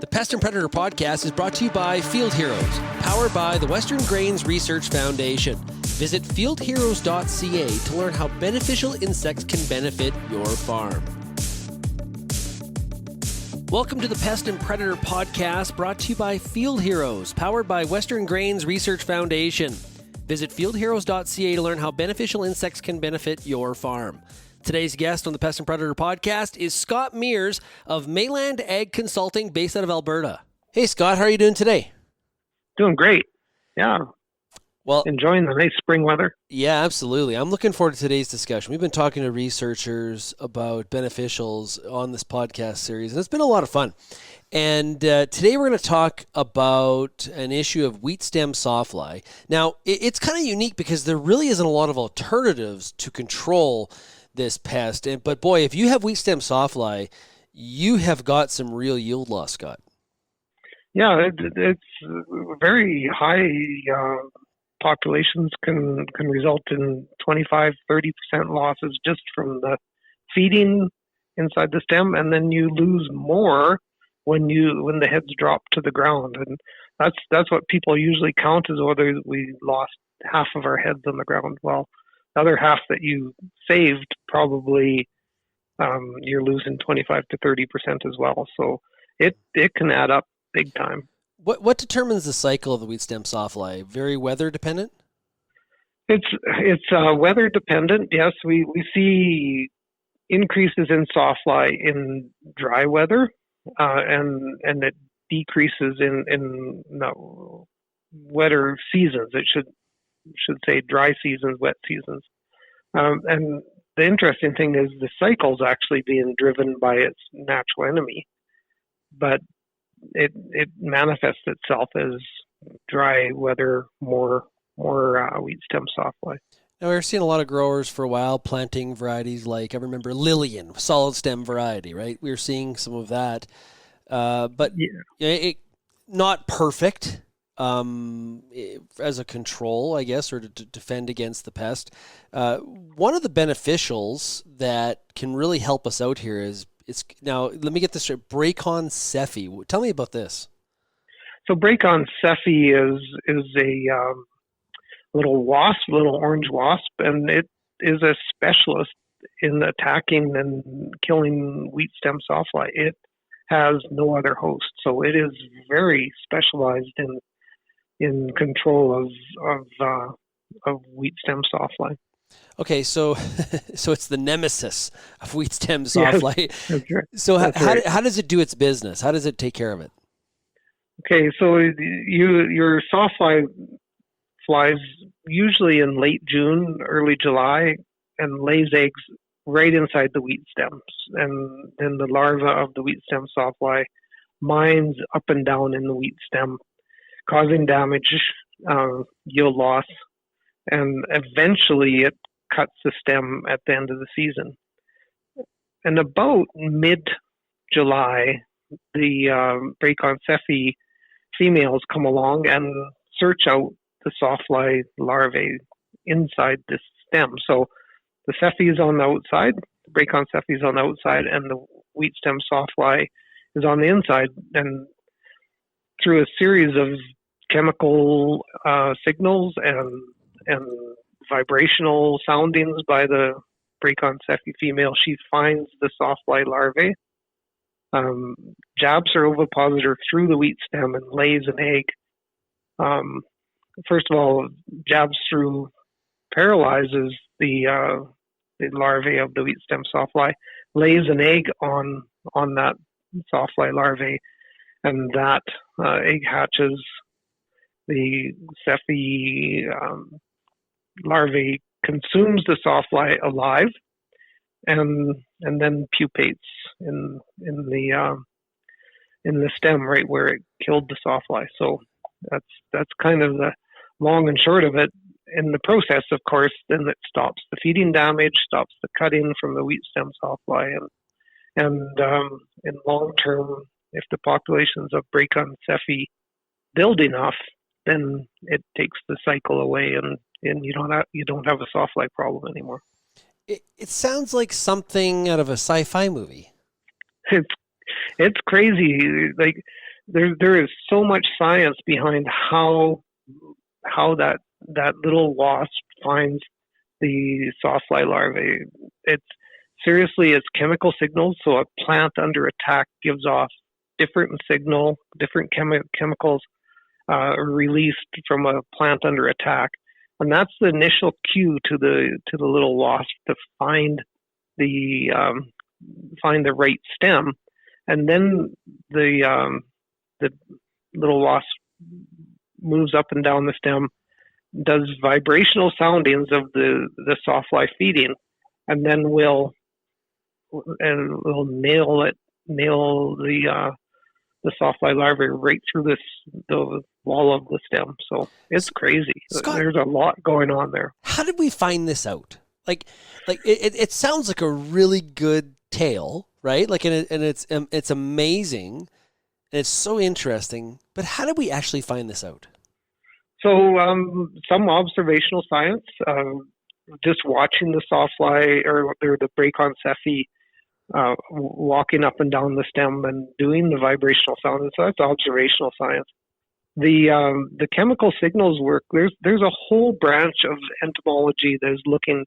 The Pest and Predator podcast is brought to you by Field Heroes, powered by the Western Grains Research Foundation. Visit fieldheroes.ca to learn how beneficial insects can benefit your farm. Welcome to the Pest and Predator podcast, brought to you by Field Heroes, powered by Western Grains Research Foundation. Visit fieldheroes.ca to learn how beneficial insects can benefit your farm. Today's guest on the Pest and Predator podcast is Scott Meers of Mayland Consulting, based out of Alberta. Hey, Scott, how are you doing today? Doing great. Yeah. Well, enjoying the nice spring weather. Yeah, absolutely. I'm looking forward to today's discussion. We've been talking to researchers about beneficials on this podcast series, and it's been a lot of fun. And today we're going to talk about an issue of wheat stem sawfly. Now, it's kind of unique because there really isn't a lot of alternatives to control this pest. But boy, if you have wheat stem sawfly, you have got some real yield loss, Scott. Yeah, it's very high. Populations can result in 25-30% losses just from the feeding inside the stem, and then you lose more when the heads drop to the ground. And that's what people usually count as whether we lost half of our heads on the ground. Well, the other half that you saved, probably you're losing 25 to 30% as well. So it can add up big time. What determines the cycle of the wheat stem sawfly? Very weather dependent? It's weather dependent. Yes, we see increases in sawfly in dry weather, and it decreases in wetter seasons. It should say dry seasons, wet seasons. And the interesting thing is the cycle's actually being driven by its natural enemy, but it manifests itself as dry weather, more wheat stem sawfly. Now, we've seen a lot of growers for a while planting varieties like, I remember Lillian, solid stem variety, right? We were seeing some of that, but it not perfect. As a control, I guess, or to defend against the pest. One of the beneficials that can really help us out here is, now let me get this straight, Bracon sephi. Tell me about this. So Bracon sephi is a little orange wasp, and it is a specialist in attacking and killing wheat stem sawfly. It has no other host, so it is very specialized in control of wheat stem sawfly. Okay, so it's the nemesis of wheat stem sawfly. Yes, that's right. So That's how does it do its business? How does it take care of it? Okay, so your sawfly flies usually in late June, early July, and lays eggs right inside the wheat stems. And then the larva of the wheat stem sawfly mines up and down in the wheat stem, causing damage, yield loss, and eventually it cuts the stem at the end of the season. And about mid-July, the Bracon sephi females come along and search out the sawfly larvae inside this stem. So the sephi is on the outside, the Bracon sephi is on the outside, and the wheat stem sawfly is on the inside. And through a series of chemical signals and vibrational soundings by the Bracon sephi female, she finds the sawfly larvae, jabs her ovipositor through the wheat stem, and lays an egg. First of all, jabs through, paralyzes the larvae of the wheat stem sawfly, lays an egg on that sawfly larvae, and that egg hatches. The sephi larvae consumes the sawfly alive, and then pupates in the stem right where it killed the sawfly. So that's kind of the long and short of it. In the process, of course, then it stops the feeding damage, stops the cutting from the wheat stem sawfly, and in long term, if the populations of Bracon sephi build enough, then it takes the cycle away, and you don't have a sawfly problem anymore. It sounds like something out of a sci-fi movie. It's crazy. Like there is so much science behind how that little wasp finds the sawfly larvae. It's chemical signals. So a plant under attack gives off different chemicals released from a plant under attack, and that's the initial cue to the little wasp to find the right stem, and then the little wasp moves up and down the stem, does vibrational soundings of the sawfly feeding, and then will nail the sawfly larvae right through the wall of the stem. So it's crazy. Scott, there's a lot going on there. How did we find this out? Like it sounds like a really good tale, right? Like, and it's amazing, and it's so interesting. But how did we actually find this out? So some observational science, just watching the sawfly or the Bracon sephi walking up and down the stem and doing the vibrational sound. So that's observational science. The chemical signals work. There's a whole branch of entomology that is looking.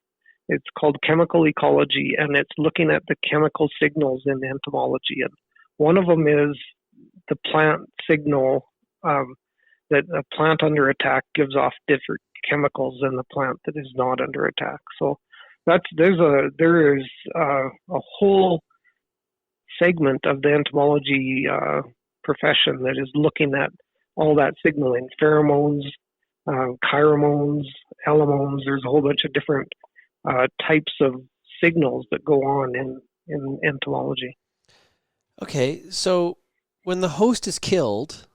It's called chemical ecology, and it's looking at the chemical signals in entomology. And one of them is the plant signal, that a plant under attack gives off different chemicals than the plant that is not under attack. So there is a whole segment of the entomology profession that is looking at all that signaling, pheromones, chiromones, elemones. There's a whole bunch of different types of signals that go on in entomology. Okay, so when the host is killed,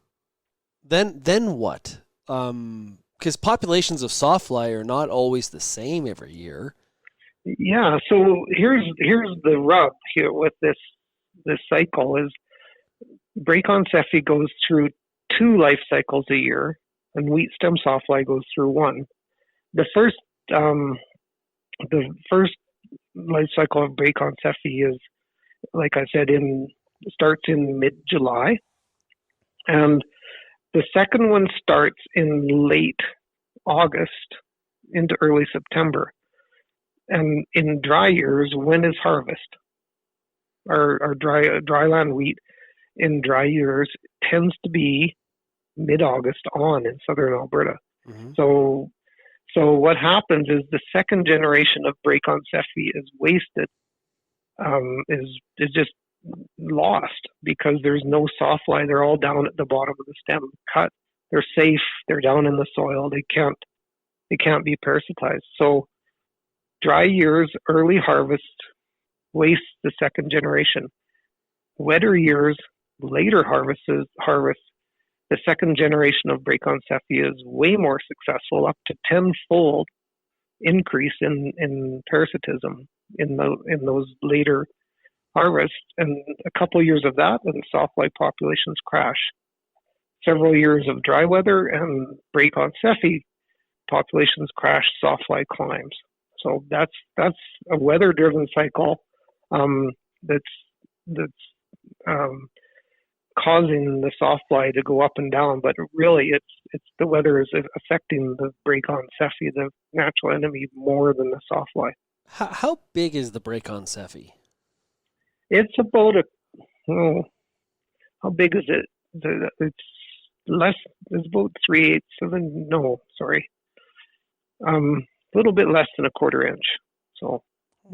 then what? Because populations of sawfly are not always the same every year. Yeah, so here's the rub here with this cycle is Bracon sephi goes through 2 life cycles a year, and wheat stem sawfly goes through 1. The first life cycle of Bracon sephi is, like I said, starts in mid-July, and the second one starts in late August into early September. And in dry years, when is harvest? Our dryland wheat in dry years tends to be mid-August on in southern Alberta. Mm-hmm. So what happens is the second generation of Bracon sephi is wasted, is just lost because there's no sawfly. They're all down at the bottom of the stem, cut. They're safe. They're down in the soil. They can't be parasitized. So dry years, early harvest wastes the second generation. Wetter years, later harvest, the second generation of Bracon sephi is way more successful, up to 10-fold increase in parasitism in those later harvests. And a couple of years of that, and sawfly populations crash. Several years of dry weather, and Bracon sephi populations crash, sawfly climbs. So that's a weather-driven cycle that's causing the sawfly to go up and down. But really, it's the weather is affecting the Bracon sephi, the natural enemy, more than the sawfly. How big is the Bracon sephi? It's about how big is it? It's about 3/8 of a little bit less than a quarter inch. So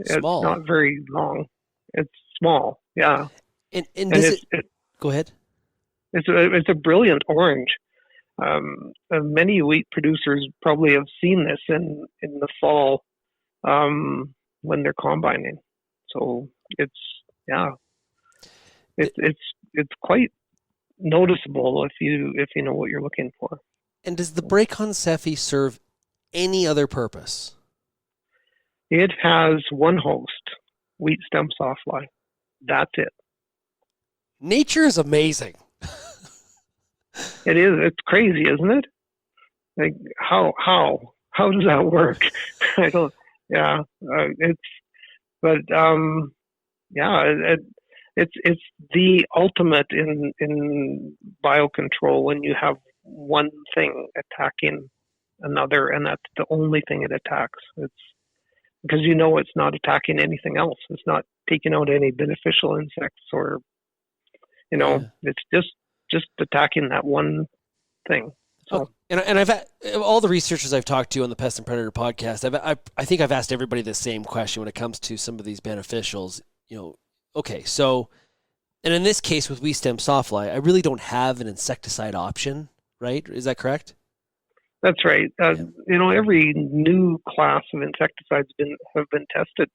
small. It's not very long. It's small, yeah. And go ahead. It's a brilliant orange. Many wheat producers probably have seen this in the fall when they're combining. So it's quite noticeable if you know what you're looking for. And does the Bracon sephi serve any other purpose? It has one host, wheat stem sawfly. That's it. Nature is amazing. It is. It's crazy, isn't it? Like how does that work? I don't. Yeah. It's the ultimate in biocontrol when you have one thing attacking another, and that's the only thing it attacks. It's because it's not attacking anything else. It's not taking out any beneficial insects, or it's just attacking that one thing. So. And I've all the researchers I've talked to on the Pest and Predator podcast, I think I've asked everybody the same question when it comes to some of these beneficials. Okay, so, and in this case with wheat stem sawfly, I really don't have an insecticide option, right? Is that correct? That's right. Every new class of insecticides have been tested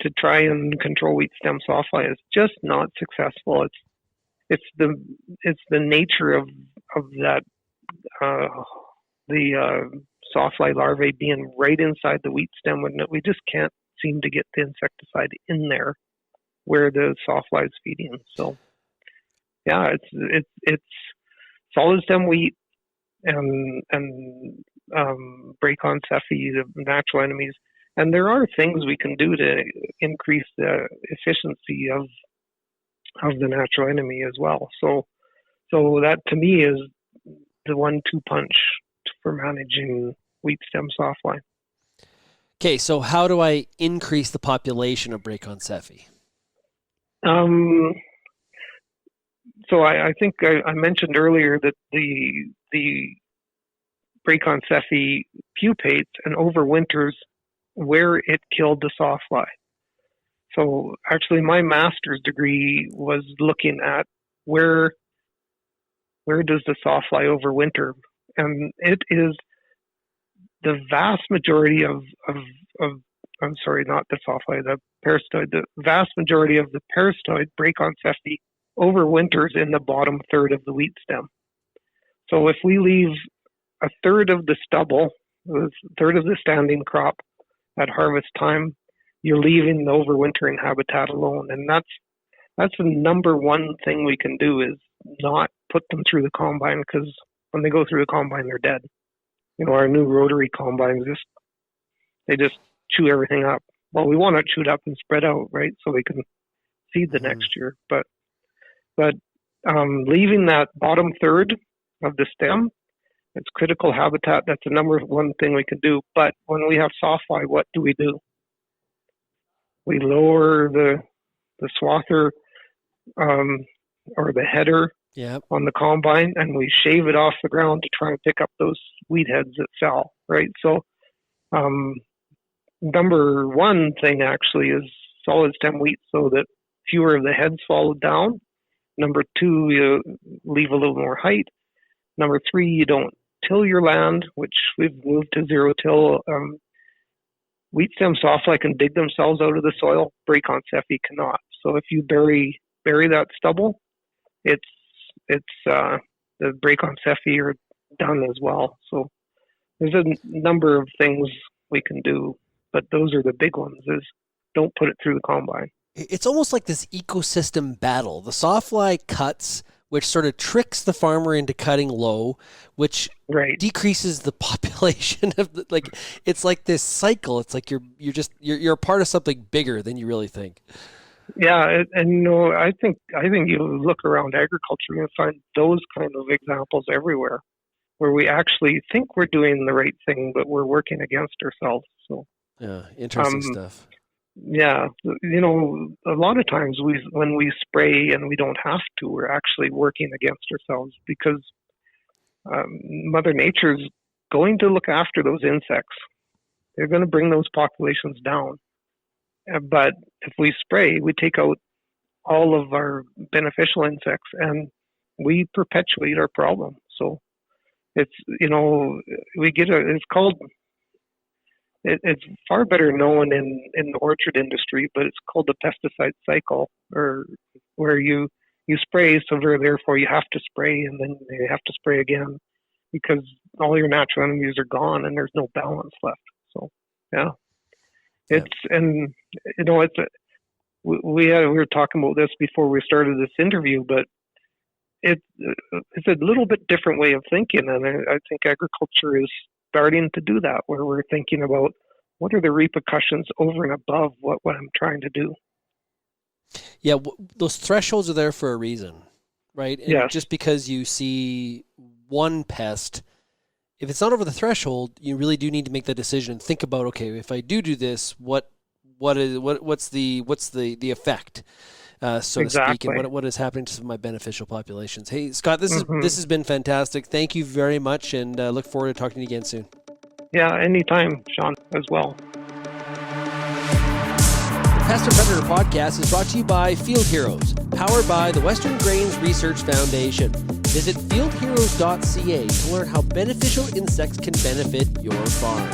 to try and control wheat stem sawfly. It's just not successful. It's the nature of that. The sawfly larvae being right inside the wheat stem, and we just can't seem to get the insecticide in there where the sawfly is feeding. So, yeah, it's solid stem wheat and Bracon, sephi, the natural enemies, and there are things we can do to increase the efficiency of the natural enemy as well. So that to me is the 1-2 punch for managing wheat stem sawfly. Okay, so how do I increase the population of Bracon sephi? So I think I mentioned earlier that the Bracon sephi pupates and overwinters where it killed the sawfly. So actually my master's degree was looking at where does the sawfly overwinter? And it is the vast majority of I'm sorry, not the sawfly, the parasitoid. The vast majority of the parasitoid Bracon sephi overwinters in the bottom third of the wheat stem. So if we leave a third of the stubble, a third of the standing crop at harvest time, you're leaving the overwintering habitat alone. And that's the number one thing we can do, is not put them through the combine, because when they go through the combine, they're dead. Our new rotary combines, they just chew everything up. Well, we want to chew it up and spread out, right? So we can seed the next year. But leaving that bottom third of the stem, it's critical habitat. That's the number one thing we can do. But when we have sawfly, what do? We lower the swather or the header on the combine, and we shave it off the ground to try and pick up those weed heads that fell, right? So number one thing actually is solid stem wheat, so that fewer of the heads fall down. Number two, you leave a little more height. Number three, you don't till your land, which we've moved to zero till. Wheat stem sawfly can dig themselves out of the soil. Bracon sephi cannot. So if you bury that stubble, it's the Bracon sephi are done as well. So there's a number of things we can do, but those are the big ones. Is don't put it through the combine. It's almost like this ecosystem battle. The sawfly cuts, which sort of tricks the farmer into cutting low, which decreases the population of it's like this cycle. It's like you're a part of something bigger than you really think. Yeah, and I think you look around agriculture and find those kind of examples everywhere, where we actually think we're doing the right thing, but we're working against ourselves. So yeah, interesting stuff. Yeah, a lot of times when we spray and we don't have to, we're actually working against ourselves, because Mother Nature's going to look after those insects. They're going to bring those populations down. But if we spray, we take out all of our beneficial insects, and we perpetuate our problem. So it's it's far better known in the orchard industry, but it's called the pesticide cycle, or where you spray, so therefore you have to spray, and then you have to spray again, because all your natural enemies are gone and there's no balance left. So yeah, we were talking about this before we started this interview, but it's a little bit different way of thinking, and I think agriculture is starting to do that, where we're thinking about what are the repercussions over and above what I'm trying to do. Yeah, those thresholds are there for a reason, right? And just because you see one pest, if it's not over the threshold, you really do need to make that decision and think about, okay, if I do this, what's the effect, so to speak, and what is happening to some of my beneficial populations. Hey, Scott, this has been fantastic. Thank you very much, and look forward to talking to you again soon. Yeah, anytime, Sean, as well. The Pests Predators podcast is brought to you by Field Heroes, powered by the Western Grains Research Foundation. Visit fieldheroes.ca to learn how beneficial insects can benefit your farm.